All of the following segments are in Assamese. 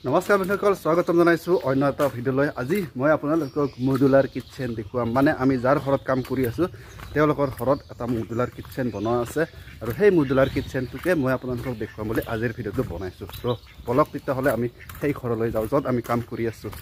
নমস্কাৰ বন্ধুসকল স্বাগতম জনাইছোঁ অন্য এটা ভিডিঅ'লৈ। আজি মই আপোনালোকক মডুলাৰ কিটচেন দেখুৱাম। মানে আমি যাৰ ঘৰত কাম কৰি আছোঁ তেওঁলোকৰ ঘৰত এটা মডুলাৰ কিটচেন বনোৱা আছে আৰু সেই মডুলাৰ কিটচেনটোকে মই আপোনালোকক দেখুৱাম বুলি আজিৰ ভিডিঅ'টো বনাইছোঁ। তো বলক তেতিয়াহ'লে আমি সেই ঘৰলৈ যাওঁ য'ত আমি কাম কৰি আছোঁ।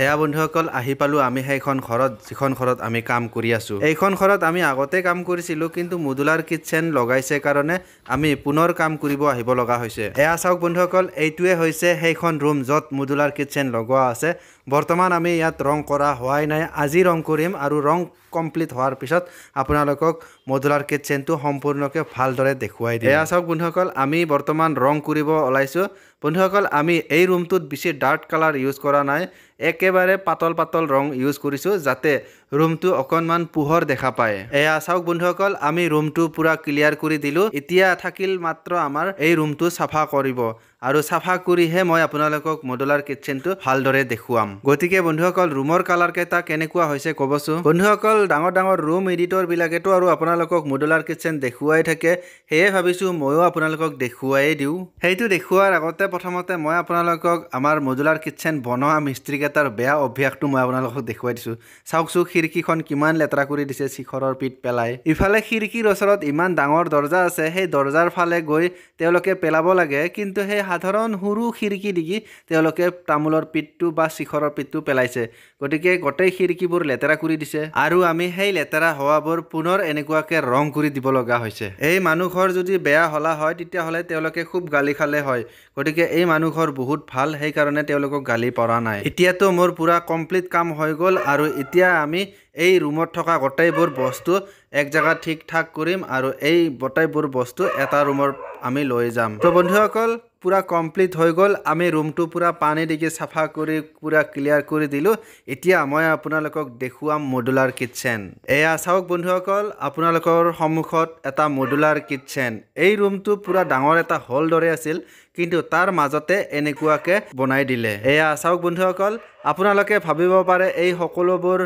এয়া বন্ধুসকল আহি পালোঁ আমি সেইখন ঘৰত যিখন ঘৰত আমি কাম কৰি আছোঁ। এইখন ঘৰত আমি আগতে কাম কৰিছিলোঁ, কিন্তু মডুলাৰ কিটচেন লগাইছে কাৰণে আমি পুনৰ কাম কৰিব আহিব লগা হৈছে। এয়া চাওক বন্ধুসকল, এইটোৱে হৈছে সেইখন ৰুম য'ত মডুলাৰ কিটচেন লগোৱা আছে। বৰ্তমান আমি ইয়াত ৰং কৰা হোৱাই নাই, আজি ৰং কৰিম আৰু ৰং কমপ্লিট হোৱাৰ পিছত আপোনালোকক মডুলাৰ কিটচেনটো সম্পূৰ্ণকৈ ভালদৰে দেখুৱাই দিম। এয়া চাওক বন্ধুসকল, আমি বৰ্তমান ৰং কৰিব ওলাইছোঁ। বন্ধুসকল, আমি এই ৰুমটোত বেছি ডাৰ্ক কালাৰ ইউজ কৰা নাই, একেবাৰে পাতল পাতল ৰং ইউজ কৰিছোঁ যাতে ৰুমটো অকণমান পোহৰ দেখা পায়। এয়া চাওক বন্ধুসকল, আমি ৰুমটো পুৰা ক্লিয়াৰ কৰি দিলোঁ। এতিয়া থাকিল মাত্ৰ আমাৰ এই ৰুমটো চাফা কৰিব আৰু চাফা কৰিহে মই আপোনালোকক মডুলাৰ কিটচেনটো ভালদৰে দেখুৱাম। গতিকে বন্ধুসকল, ৰুমৰ কালাৰ কেইটা কেনেকুৱা হৈছে ক'বচোন। বন্ধুসকল, ডাঙৰ ডাঙৰ ৰুম এডিটৰবিলাকেতো আৰু আপোনালোকক মডুলাৰ কিটচেন দেখুৱাই থাকে, সেয়ে ভাবিছোঁ ময়ো আপোনালোকক দেখুৱাই দিওঁ। সেইটো দেখুওৱাৰ আগতে প্ৰথমতে মই আপোনালোকক আমাৰ মডুলাৰ কিটচেন বনোৱা মিস্ত্ৰীকেইটাৰ বেয়া অভ্যাসটো মই আপোনালোকক দেখুৱাই দিছোঁ। চাওকচোন খিৰিকীখন কিমান লেতেৰা কৰি দিছে শিখৰৰ পিঠ পেলাই। ইফালে খিৰিকীৰ ওচৰত ইমান ডাঙৰ দৰ্জা আছে, সেই দৰ্জাৰ ফালে গৈ তেওঁলোকে পেলাব লাগে, কিন্তু সেই সাধাৰণ সৰু খিৰিকী দিগি তেওঁলোকে তামোলৰ পিঠটো বা শিখৰৰ পিঠটো পেলাইছে। গতিকে গোটেই খিৰিকীবোৰ লেতেৰা কৰি দিছে আৰু আমি সেই লেতেৰা হোৱাবোৰ পুনৰ এনেকুৱাকৈ ৰং কৰি দিব লগা হৈছে। এই মানুহঘৰ যদি বেয়া হলা হয় তেতিয়াহ'লে তেওঁলোকে খুব গালি খালে হয়। গতিকে এই মানুহঘৰ বহুত ভাল, সেইকাৰণে তেওঁলোকক গালি পৰা নাই। এতিয়াতো মোৰ পুৰা কমপ্লিট কাম হৈ গ'ল আৰু এতিয়া আমি এই ৰুমত থকা গোটেইবোৰ বস্তু এক জেগাত ঠিক ঠাক কৰিম আৰু এই গোটেইবোৰ বস্তু এটা ৰুমৰ আমি লৈ যাম। তো বন্ধুসকল, পুৰা কমপ্লিট হৈ গ'ল। আমি ৰুমটো পুৰা পানী দিকে চাফা কৰি পুৰা ক্লিয়াৰ কৰি দিলোঁ। এতিয়া মই আপোনালোকক দেখুৱাম মডুলাৰ কিটচেন। এয়া চাওক বন্ধুসকল, আপোনালোকৰ সন্মুখত এটা মডুলাৰ কিটচেন। এই ৰুমটো পুৰা ডাঙৰ এটা হল দৰে আছিল, কিন্তু তাৰ মাজতে এনেকুৱাকৈ বনাই দিলে। এয়া চাওক বন্ধুসকল, আপোনালোকে ভাবিব পাৰে এই সকলোবোৰ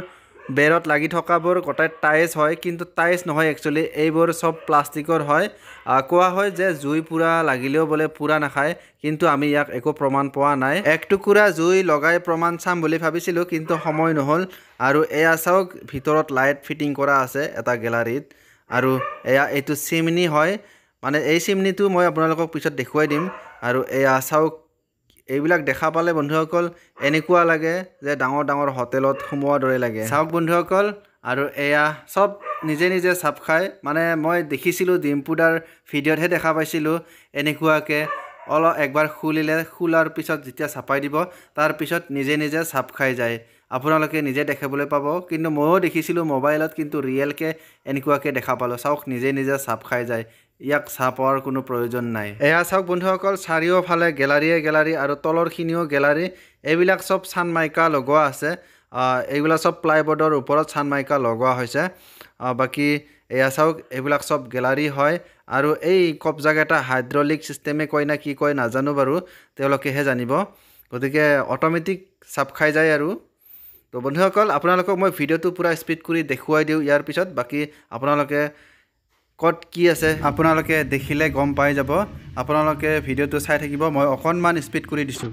বেৰত লাগি থকাবোৰ গোটেই টাইলছ হয়, কিন্তু টাইলছ নহয়, একচুৱেলি এইবোৰ চব প্লাষ্টিকৰ হয়। কোৱা হয় যে জুই পুৰা লাগিলেও বোলে পুৰা নাখায়, কিন্তু আমি ইয়াক একো প্ৰমাণ পোৱা নাই। এক টুকুৰা জুই লগাই প্ৰমাণ চাম বুলি ভাবিছিলোঁ, কিন্তু সময় নহ'ল। আৰু এয়া চাওক, ভিতৰত লাইট ফিটিং কৰা আছে এটা গেলাৰীত। আৰু এইটো চিমনি হয়, মানে এই চিমনিটো মই আপোনালোকক পিছত দেখুৱাই দিম। আৰু এয়া চাওক, এইবিলাক দেখা পালে বন্ধুসকল এনেকুৱা লাগে যে ডাঙৰ ডাঙৰ হোটেলত সোমোৱাৰ দৰে লাগে। চাওক বন্ধুসকল, আৰু এয়া চব নিজে নিজে চাপ খায়। মানে মই দেখিছিলোঁ ডিম্পুদাৰ ভিডিঅ'তহে দেখা পাইছিলোঁ এনেকুৱাকৈ অলপ একবাৰ খোলাৰ পিছত যেতিয়া চাপাই দিব তাৰ পিছত নিজে নিজে চাপ খাই যায়। আপোনালোকে নিজে দেখিবলৈ পাব, কিন্তু ময়ো দেখিছিলোঁ মোবাইলত, কিন্তু ৰিয়েলকৈ এনেকুৱাকৈ দেখা পালোঁ। চাওক, নিজে নিজে চাপ খাই যায়, ইয়াক চাপৰ কোনো প্ৰয়োজন নাই। এয়া চাওক বন্ধুসকল, চাৰিওফালে গেলাৰী আৰু তলৰখিনিও গেলাৰী। এইবিলাক চব চানমাইকা লগোৱা আছে, এইবিলাক চব প্লাইবোৰ্ডৰ ওপৰত চানমাইকা লগোৱা হৈছে। বাকী এয়া চাওক, এইবিলাক চব গেলাৰী হয়। আৰু এই কবজাকেইটা হাইড্ৰলিক চিষ্টেমে কয় না কি কয় নাজানো বাৰু, তেওঁলোকেহে জানিব। গতিকে অট'মেটিক চাপ খাই যায় আৰু। তো বন্ধুসকল, আপোনালোকক মই ভিডিঅ'টো পূৰা স্পীড কৰি দেখুৱাই দিওঁ। ইয়াৰ পিছত বাকী আপোনালোকে ক'ত কি আছে আপোনালোকে দেখিলে গম পাই যাব। আপোনালোকে ভিডিঅ'টো চাই থাকিব, মই অকণমান স্পীড কৰি দিছোঁ।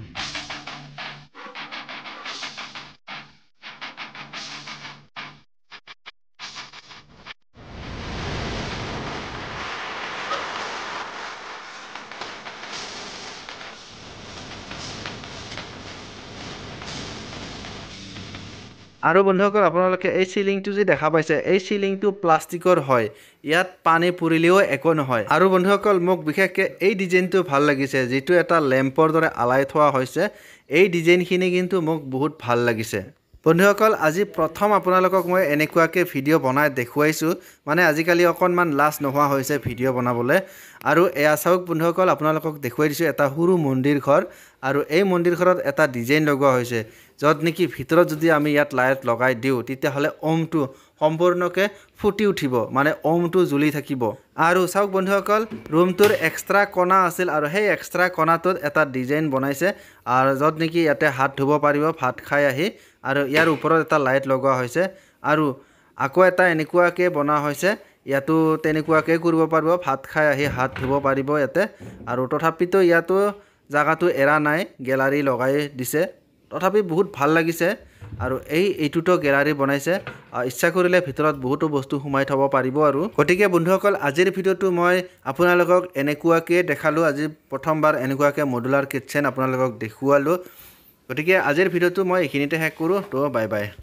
আৰু বন্ধুসকল, আপোনালোকে এই চিলিংটো যে দেখা পাইছে, এই চিলিংটো প্লাষ্টিকৰ হয়, ইয়াত পানী পৰিলেও একো নহয়। আৰু বন্ধুসকল, মোক বিশেষকৈ এই ডিজাইনটো ভাল লাগিছে, যিটো এটা লেম্পৰ দৰে আলাই থোৱা হৈছে। এই ডিজাইনখিনি কিন্তু মোক বহুত ভাল লাগিছে। বন্ধুসকল, আজি প্ৰথম আপোনালোকক মই এনেকুৱাকৈ ভিডিঅ' বনাই দেখুৱাইছোঁ। মানে আজিকালি অকণমান লাজ নোহোৱা হৈছে ভিডিঅ' বনাবলৈ। আৰু এয়া চাওক বন্ধুসকল, আপোনালোকক দেখুৱাই দিছোঁ এটা সৰু মন্দিৰ ঘৰ। আৰু এই মন্দিৰ ঘৰত এটা ডিজাইন লগোৱা হৈছে, য'ত নেকি ভিতৰত যদি আমি ইয়াত লাইট লগাই দিওঁ তেতিয়াহ'লে ওমটো সম্পূৰ্ণকৈ ফুটি উঠিব, মানে ওমটো জ্বলি থাকিব। আৰু চাওক বন্ধুসকল, ৰুমটোৰ এক্সট্ৰা কণা আছিল আৰু সেই এক্সট্ৰা কণাটোত এটা ডিজাইন বনাইছে, আৰু য'ত নেকি ইয়াতে হাত ধুব পাৰিব ভাত খাই আহি। আৰু ইয়াৰ ওপৰত এটা লাইট লগোৱা হৈছে। আৰু আকৌ এটা এনেকুৱাকৈ বনোৱা হৈছে, ইয়াতো তেনেকুৱাকৈ কৰিব পাৰিব, ভাত খাই আহি হাত ধুব পাৰিব ইয়াতে। আৰু তথাপিতো ইয়াতো জাগাটো এৰা নাই গেলাৰী লগাই দিছে তথাপি বহুত ভাল লাগিছে আৰু এইটোতো গেলাৰী বনাইছে ইচ্ছা কৰিলে ভিতৰত বহুতো বস্তু সোমাই থব পাৰিব আৰু গতিকে বন্ধুসকল আজিৰ ভিডিঅ'টো মই আপোনালোকক এনেকুৱাকৈ দেখালোঁ আজি প্ৰথমবাৰ এনেকুৱাকৈ মডুলাৰ কিটচেন আপোনালোকক দেখুৱালোঁ গতিকে আজিৰ ভিডিঅ'টো মই এইখিনিতে শেষ কৰোঁ তো বাই বাই